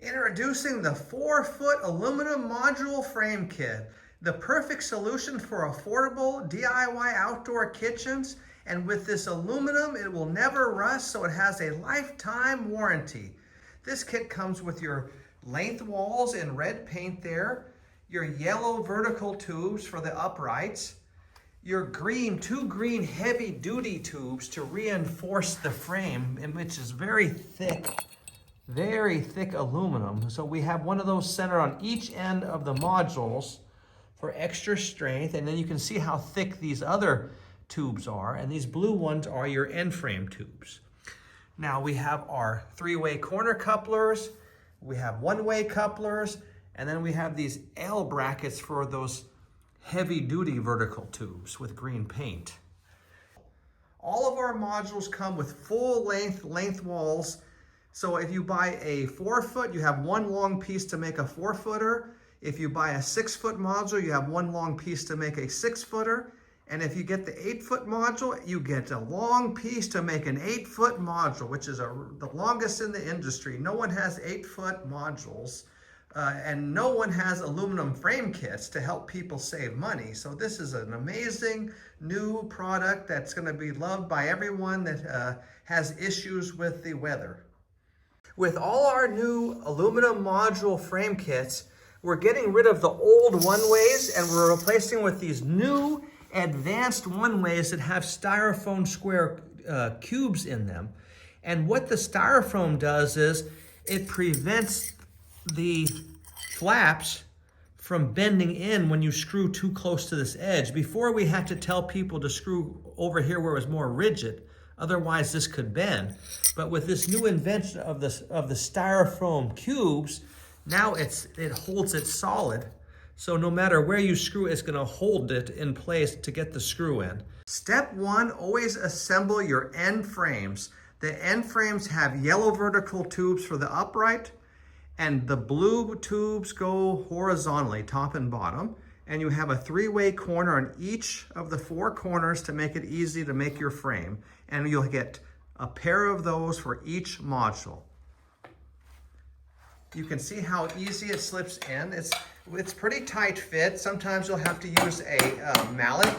Introducing the 4-foot aluminum module frame kit, the perfect solution for affordable DIY outdoor kitchens. And with this aluminum, it will never rust, so it has a lifetime warranty. This kit comes with your length walls in red paint there, your yellow vertical tubes for the uprights, your two green heavy duty tubes to reinforce the frame, which is very thick aluminum. So we have one of those centered on each end of the modules for extra strength. And then you can see how thick these other tubes are. And these blue ones are your end frame tubes. Now we have our 3-way corner couplers. We have 1-way couplers. And then we have these L brackets for those heavy duty vertical tubes with green paint. All of our modules come with full length walls. So if you buy a 4-foot, you have one long piece to make a 4-footer. If you buy a 6-foot module, you have one long piece to make a 6-footer. And if you get the 8-foot module, you get a long piece to make an 8-foot module, which is the longest in the industry. No one has 8-foot modules, and no one has aluminum frame kits to help people save money. So this is an amazing new product that's going to be loved by everyone that has issues with the weather. With all our new aluminum module frame kits, we're getting rid of the old 1-ways and we're replacing with these new advanced 1-ways that have styrofoam square cubes in them. And what the styrofoam does is it prevents the flaps from bending in when you screw too close to this edge. Before, we had to tell people to screw over here where it was more rigid. Otherwise, this could bend. But with this new invention of the styrofoam cubes, now it holds it solid. So no matter where you screw, it's going to hold it in place to get the screw in. Step 1, always assemble your end frames. The end frames have yellow vertical tubes for the upright, and the blue tubes go horizontally, top and bottom. And you have a 3-way corner on each of the 4 corners to make it easy to make your frame. And you'll get a pair of those for each module. You can see how easy it slips in. It's pretty tight fit. Sometimes you'll have to use a mallet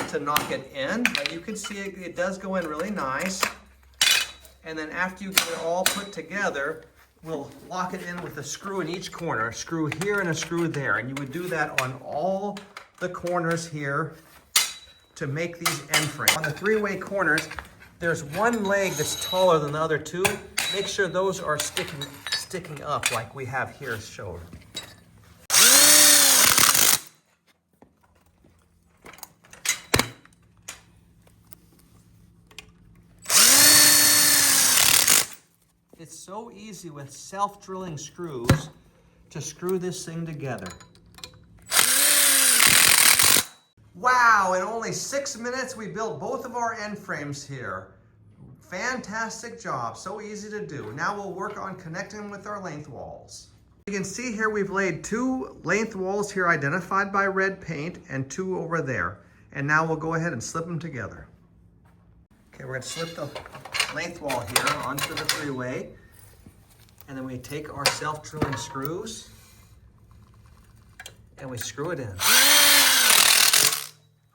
to knock it in, but you can see it does go in really nice. And then after you get it all put together, we'll lock it in with a screw in each corner, a screw here and a screw there. And you would do that on all the corners here to make these end frames. On the 3-way corners, there's one leg that's taller than the other 2. Make sure those are sticking up like we have here showed. It's so easy with self-drilling screws to screw this thing together. Wow, in only 6 minutes we built both of our end frames here. Fantastic job, so easy to do. Now we'll work on connecting them with our length walls. You can see here we've laid 2 length walls here identified by red paint and 2 over there. And now we'll go ahead and slip them together. Okay, we're gonna slip the length wall here onto the 3-way. And then we take our self-drilling screws and we screw it in.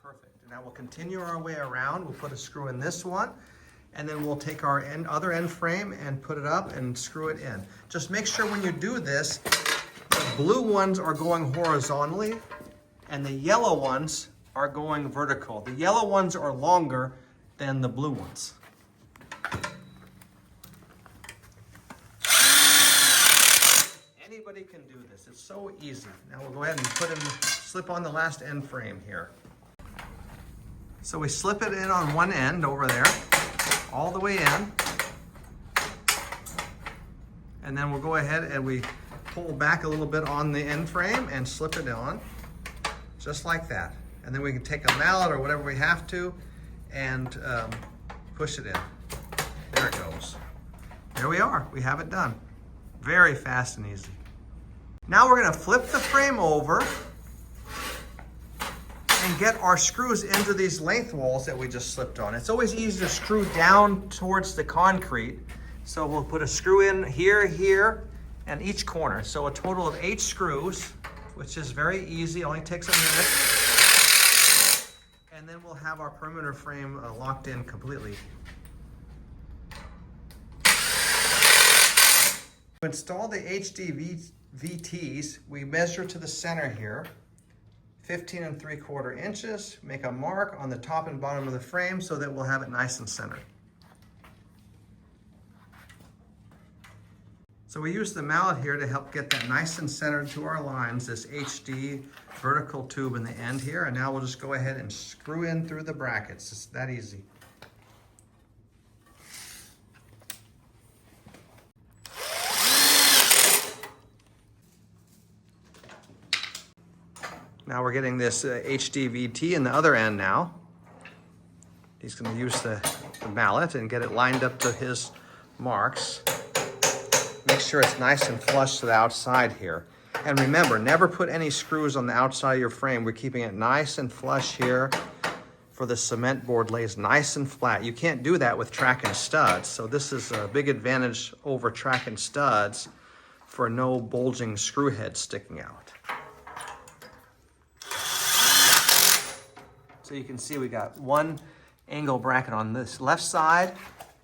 Perfect. And now we'll continue our way around. We'll put a screw in this one, and then we'll take our other end frame and put it up and screw it in. Just make sure when you do this, the blue ones are going horizontally and the yellow ones are going vertical. The yellow ones are longer than the blue ones. Anybody can do this. It's so easy. Now we'll go ahead and slip on the last end frame here. So we slip it in on one end over there, all the way in. And then we'll go ahead and we pull back a little bit on the end frame and slip it on, just like that. And then we can take a mallet or whatever we have to and push it in. There it goes. There we are. We have it done. Very fast and easy. Now we're going to flip the frame over and get our screws into these length walls that we just slipped on. It's always easy to screw down towards the concrete. So we'll put a screw in here, and each corner. So a total of 8 screws, which is very easy, only takes a minute. And then we'll have our perimeter frame locked in completely. To install the HD VTs, we measure to the center here, 15 3/4 inches, make a mark on the top and bottom of the frame so that we'll have it nice and centered. So we use the mallet here to help get that nice and centered to our lines, this HD vertical tube in the end here, and now we'll just go ahead and screw in through the brackets. It's that easy. Now we're getting this HD VT in the other end now. He's going to use the mallet and get it lined up to his marks. Make sure it's nice and flush to the outside here. And remember, never put any screws on the outside of your frame. We're keeping it nice and flush here for the cement board lays nice and flat. You can't do that with track and studs. So this is a big advantage over track and studs for no bulging screw heads sticking out. So you can see we got one angle bracket on this left side,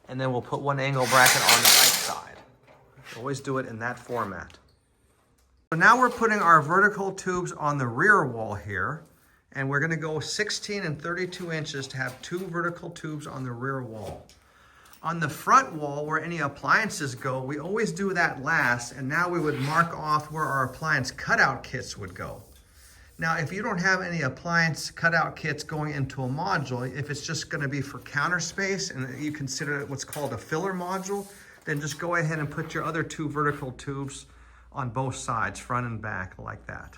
and then we'll put one angle bracket on the right side. Always do it in that format. So now we're putting our vertical tubes on the rear wall here, and we're gonna go 16 and 32 inches to have 2 vertical tubes on the rear wall. On the front wall, where any appliances go, we always do that last, and now we would mark off where our appliance cutout kits would go. Now, if you don't have any appliance cutout kits going into a module, if it's just gonna be for counter space and you consider it what's called a filler module, then just go ahead and put your other 2 vertical tubes on both sides, front and back, like that.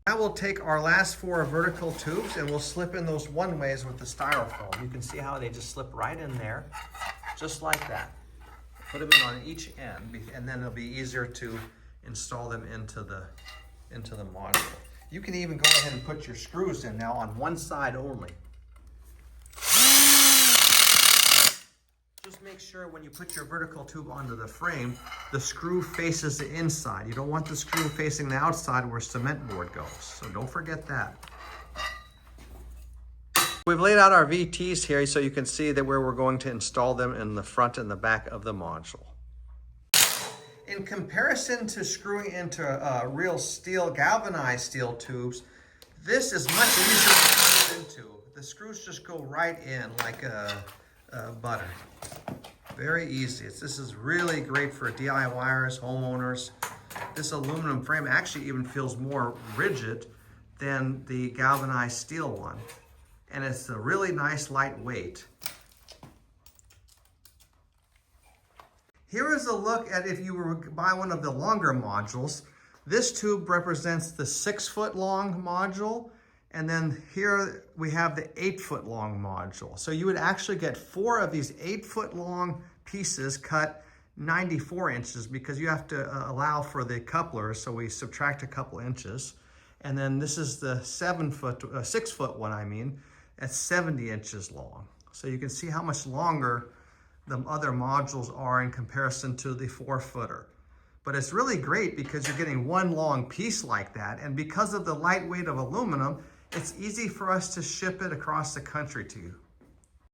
Now we'll take our last 4 vertical tubes and we'll slip in those one-ways with the Styrofoam. You can see how they just slip right in there, just like that. Put them in on each end, and then it'll be easier to install them into the module. You can even go ahead and put your screws in now on one side only. Just make sure when you put your vertical tube onto the frame, the screw faces the inside. You don't want the screw facing the outside where cement board goes, so don't forget that. We've laid out our VTs here so you can see that where we're going to install them in the front and the back of the module. In comparison to screwing into real steel, galvanized steel tubes, this is much easier to put into. The screws just go right in like butter. Very easy. This is really great for DIYers, homeowners. This aluminum frame actually even feels more rigid than the galvanized steel one. And it's a really nice lightweight. Here is a look at if you were to buy one of the longer modules. This tube represents the 6-foot long module, and then here we have the 8-foot long module. So you would actually get 4 of these 8-foot long pieces cut 94 inches because you have to allow for the couplers, so we subtract a couple inches. And then this is the 6-foot one, I mean, at 70 inches long. So you can see how much longer the other modules are in comparison to the 4-footer. But it's really great because you're getting one long piece like that, and because of the lightweight of aluminum, it's easy for us to ship it across the country to you.